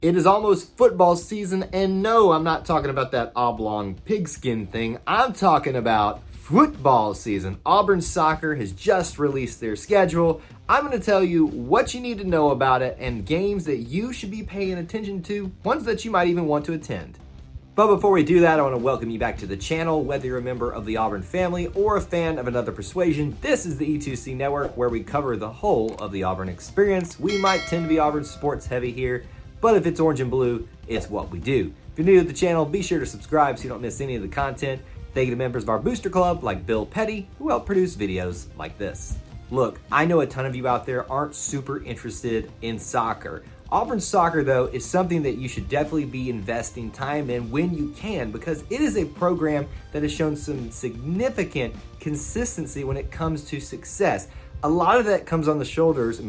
It is almost football season, and no, I'm not talking about that oblong pigskin thing. I'm talking about football season. Auburn Soccer has just released their schedule. I'm going to tell you what you need to know about it and games that you should be paying attention to, ones that you might even want to attend. But before we do that, I want to welcome you back to the channel. Whether you're a member of the Auburn family or a fan of another persuasion, this is the E2C Network, where we cover the whole of the Auburn experience. We might tend to be Auburn sports heavy here, but if it's orange and blue, it's what we do. If you're new to the channel, be sure to subscribe so you don't miss any of the content. Thank you to members of our booster club like Bill Petty, who help produce videos like this. Look, I know a ton of you out there aren't super interested in soccer. Auburn Soccer, though, is something that you should definitely be investing time in when you can, because it is a program that has shown some significant consistency when it comes to success. A lot of that comes on the shoulders,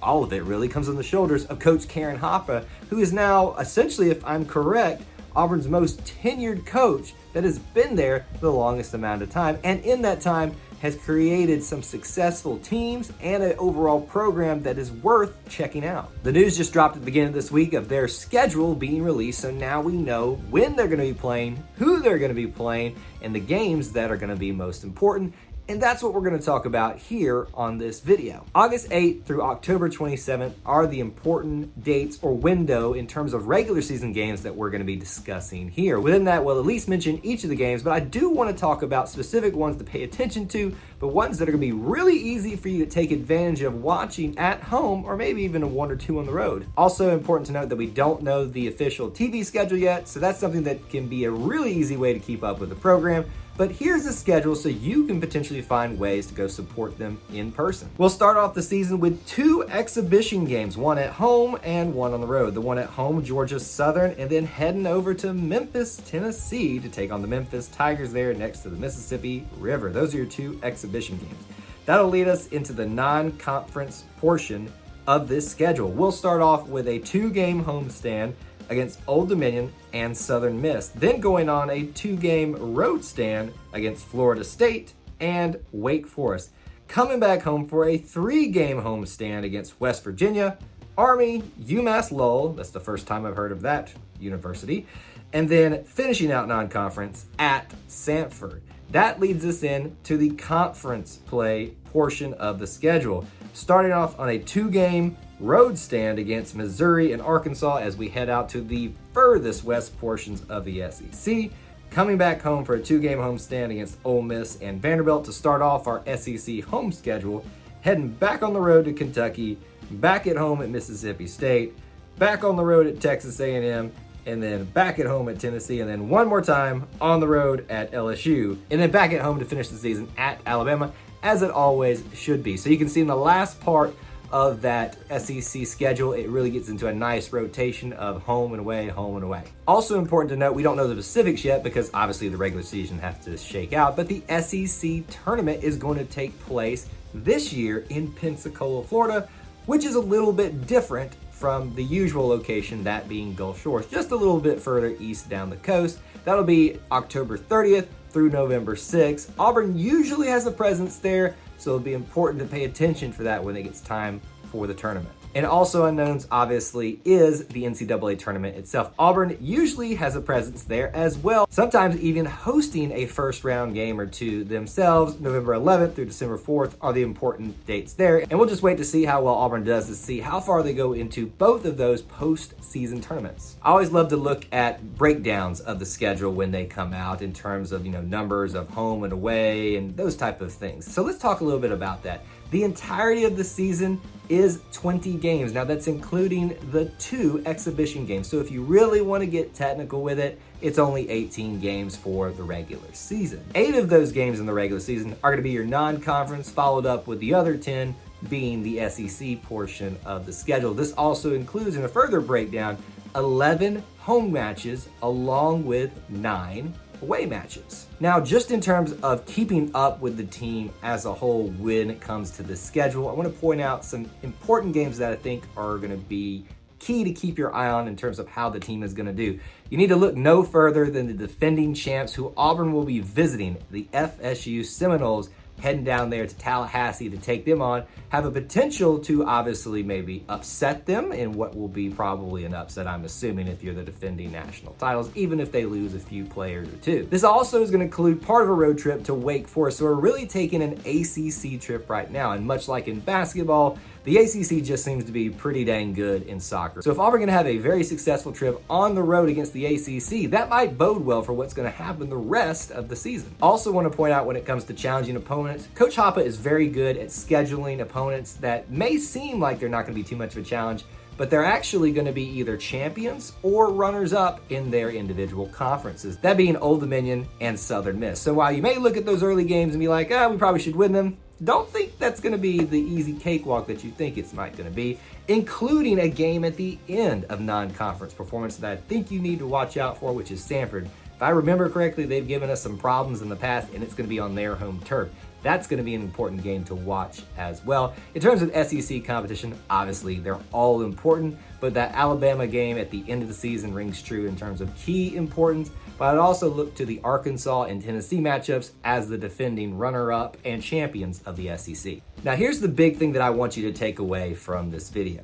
all of it really comes on the shoulders of Coach Karen Hoppa, who is now essentially, if I'm correct, Auburn's most tenured coach that has been there the longest amount of time, and in that time has created some successful teams and an overall program that is worth checking out. The news just dropped at the beginning of this week of their schedule being released, so now we know when they're going to be playing, who they're going to be playing, and the games that are going to be most important. And that's what we're going to talk about here on this video. August 8th through October 27th are the important dates or window in terms of regular season games that we're going to be discussing here. Within that, we'll at least mention each of the games, but I do want to talk about specific ones to pay attention to, but ones that are going to be really easy for you to take advantage of watching at home, or maybe even one or two on the road. Also important to note that we don't know the official TV schedule yet, so that's something that can be a really easy way to keep up with the program. But here's the schedule so you can potentially find ways to go support them in person. We'll start off the season with two exhibition games, one at home and one on the road. The one at home, Georgia Southern, and then heading over to Memphis, Tennessee to take on the Memphis Tigers there next to the Mississippi River. Those are your two exhibition games. That'll lead us into the non-conference portion of this schedule. We'll start off with a two-game homestand against Old Dominion and Southern Miss, then going on a two-game road stand against Florida State and Wake Forest. Coming back home for a three-game homestand against West Virginia, Army, UMass Lowell, that's the first time I've heard of that university, and then finishing out non-conference at Samford. That leads us in to the conference play portion of the schedule, starting off on a two-game road stand against Missouri and Arkansas as we head out to the furthest west portions of the SEC. Coming back home for a two-game homestand against Ole Miss and Vanderbilt to start off our SEC home schedule, heading back on the road to Kentucky, back at home at Mississippi State, back on the road at Texas A&M, and then back at home at Tennessee, and then one more time on the road at LSU, and then back at home to finish the season at Alabama, as it always should be. So you can see in the last part of that SEC schedule, it really gets into a nice rotation of home and away, home and away. Also important to note, we don't know the specifics yet because obviously the regular season has to shake out, but the SEC tournament is going to take place this year in Pensacola, Florida, which is a little bit different from the usual location, that being Gulf Shores, just a little bit further east down the coast. That'll be October 30th through November 6th. Auburn usually has a presence there, so it'll be important to pay attention for that when it gets time for the tournament. And also unknowns, obviously, is the NCAA tournament itself. Auburn usually has a presence there as well, sometimes even hosting a first round game or two themselves. November 11th through December 4th are the important dates there. And we'll just wait to see how well Auburn does to see how far they go into both of those postseason tournaments. I always love to look at breakdowns of the schedule when they come out in terms of, numbers of home and away and those type of things. So let's talk a little bit about that. The entirety of the season is 20 games. Now that's including the two exhibition games. So if you really want to get technical with it, it's only 18 games for the regular season. 8 of those games in the regular season are going to be your non-conference, followed up with the other 10 being the SEC portion of the schedule. This also includes, in a further breakdown, 11 home matches along with 9 away matches. Now, just in terms of keeping up with the team as a whole when it comes to the schedule, I want to point out some important games that I think are going to be key to keep your eye on in terms of how the team is going to do. You need to look no further than the defending champs, who Auburn will be visiting, the FSU Seminoles, heading down there to Tallahassee to take them on, have a potential to obviously maybe upset them in what will be probably an upset, I'm assuming, if you're the defending national titles, even if they lose a few players or two. This also is going to include part of a road trip to Wake Forest, so we're really taking an ACC trip right now, and much like in basketball, the ACC just seems to be pretty dang good in soccer. So if Auburn going to have a very successful trip on the road against the ACC, that might bode well for what's going to happen the rest of the season. Also want to point out when it comes to challenging opponents, Coach Hoppa is very good at scheduling opponents that may seem like they're not going to be too much of a challenge, but they're actually going to be either champions or runners-up in their individual conferences, that being Old Dominion and Southern Miss. So while you may look at those early games and be like, we probably should win them, don't think that's going to be the easy cakewalk that you think it's might going to be, including a game at the end of non-conference performance that I think you need to watch out for, which is Samford. If I remember correctly, they've given us some problems in the past, and it's going to be on their home turf. That's going to be an important game to watch as well. In terms of SEC competition, obviously they're all important, but that Alabama game at the end of the season rings true in terms of key importance. But I'd also look to the Arkansas and Tennessee matchups as the defending runner-up and champions of the SEC. Now here's the big thing that I want you to take away from this video.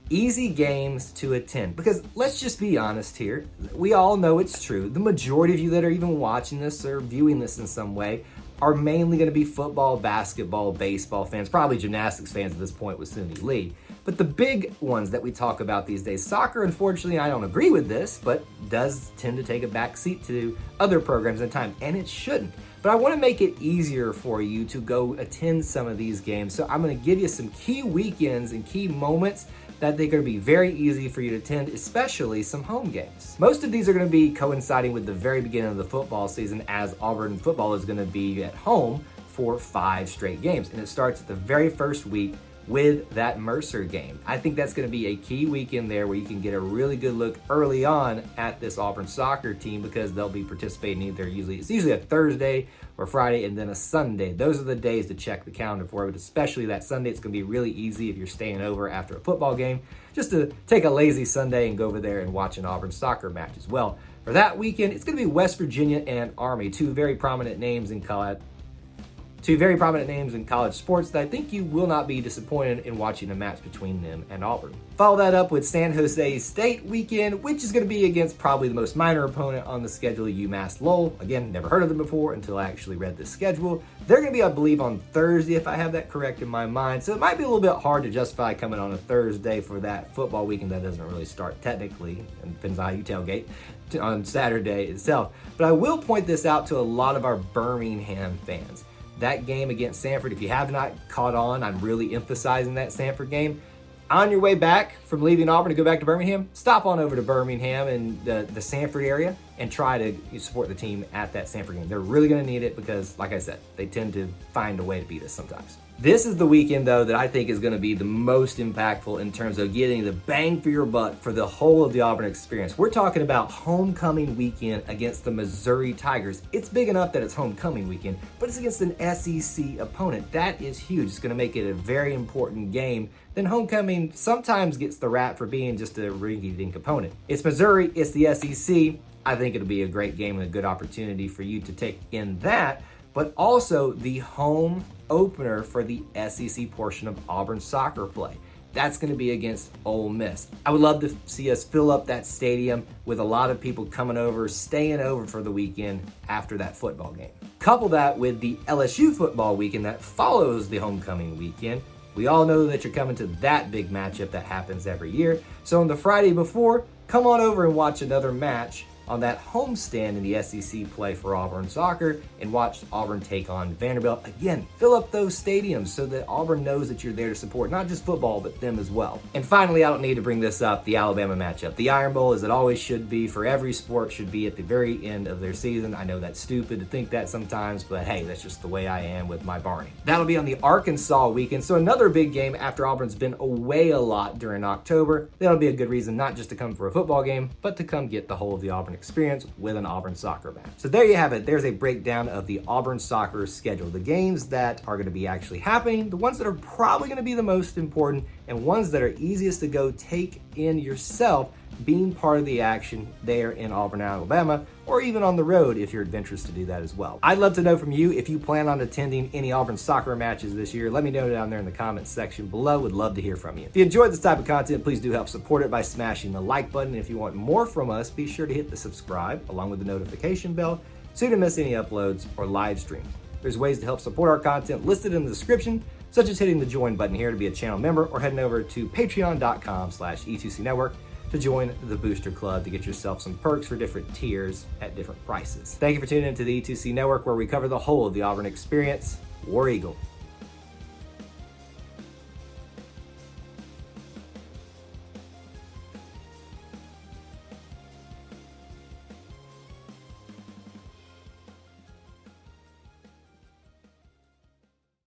Easy games to attend, because let's just be honest here. We all know it's true. The majority of you that are even watching this or viewing this in some way are mainly going to be football, basketball, baseball fans, probably gymnastics fans at this point with Cindy Lee. But the big ones that we talk about these days, soccer, unfortunately, I don't agree with this, but does tend to take a back seat to other programs at time, and it shouldn't. But I want to make it easier for you to go attend some of these games. So I'm going to give you some key weekends and key moments that they're going to be very easy for you to attend, especially some home games. Most of these are going to be coinciding with the very beginning of the football season, as Auburn football is going to be at home for 5 straight games. And it starts at the very first week with that Mercer game. I think that's going to be a key weekend there where you can get a really good look early on at this Auburn soccer team, because they'll be participating it's usually a Thursday or Friday and then a Sunday. Those are the days to check the calendar for, but especially that Sunday, it's going to be really easy if you're staying over after a football game, just to take a lazy Sunday and go over there and watch an Auburn soccer match as well. For that weekend, it's going to be West Virginia and Army, two very prominent names in college sports that I think you will not be disappointed in watching a match between them and Auburn. Follow that up with San Jose State weekend, which is going to be against probably the most minor opponent on the schedule, UMass Lowell. Again, never heard of them before until I actually read the schedule. They're going to be, I believe, on Thursday, if I have that correct in my mind. So it might be a little bit hard to justify coming on a Thursday for that football weekend that doesn't really start technically, and depends on how you tailgate, on Saturday itself. But I will point this out to a lot of our Birmingham fans. That game against Samford, if you have not caught on, I'm really emphasizing that Samford game. On your way back from leaving Auburn to go back to Birmingham, stop on over to Birmingham and the Samford area and try to support the team at that Samford game. They're really going to need it because, like I said, they tend to find a way to beat us sometimes. This is the weekend, though, that I think is going to be the most impactful in terms of getting the bang for your buck for the whole of the Auburn experience. We're talking about homecoming weekend against the Missouri Tigers. It's big enough that it's homecoming weekend, but it's against an SEC opponent. That is huge. It's going to make it a very important game. Then homecoming sometimes gets the rap for being just a rinky-dink opponent. It's Missouri, it's the SEC. I think it'll be a great game and a good opportunity for you to take in that, but also the home opener for the SEC portion of Auburn soccer play. That's going to be against Ole Miss. I would love to see us fill up that stadium with a lot of people coming over, staying over for the weekend after that football game. Couple that with the LSU football weekend that follows the homecoming weekend. We all know that you're coming to that big matchup that happens every year. So on the Friday before, come on over and watch another match on that homestand in the SEC play for Auburn soccer and watch Auburn take on Vanderbilt. Again, fill up those stadiums so that Auburn knows that you're there to support not just football, but them as well. And finally, I don't need to bring this up, the Alabama matchup. The Iron Bowl, as it always should be for every sport, should be at the very end of their season. I know that's stupid to think that sometimes, but hey, that's just the way I am with my Barney. That'll be on the Arkansas weekend, so another big game after Auburn's been away a lot during October. That'll be a good reason not just to come for a football game, but to come get the whole of the Auburn experience with an Auburn soccer match. So there you have it. There's a breakdown of the Auburn soccer schedule. The games that are going to be actually happening, the ones that are probably going to be the most important, and ones that are easiest to go take in yourself, being part of the action there in Auburn, Alabama, or even on the road if you're adventurous to do that as well. I'd love to know from you if you plan on attending any Auburn soccer matches this year. Let me know down there in the comments section below. Would love to hear from you. If you enjoyed this type of content, please do help support it by smashing the like button. And if you want more from us, be sure to hit the subscribe along with the notification bell so you don't miss any uploads or live streams. There's ways to help support our content listed in the description, such as hitting the join button here to be a channel member, or heading over to patreon.com/E2C Network to join the Booster Club to get yourself some perks for different tiers at different prices. Thank you for tuning into the E2C Network, where we cover the whole of the Auburn experience. War Eagle.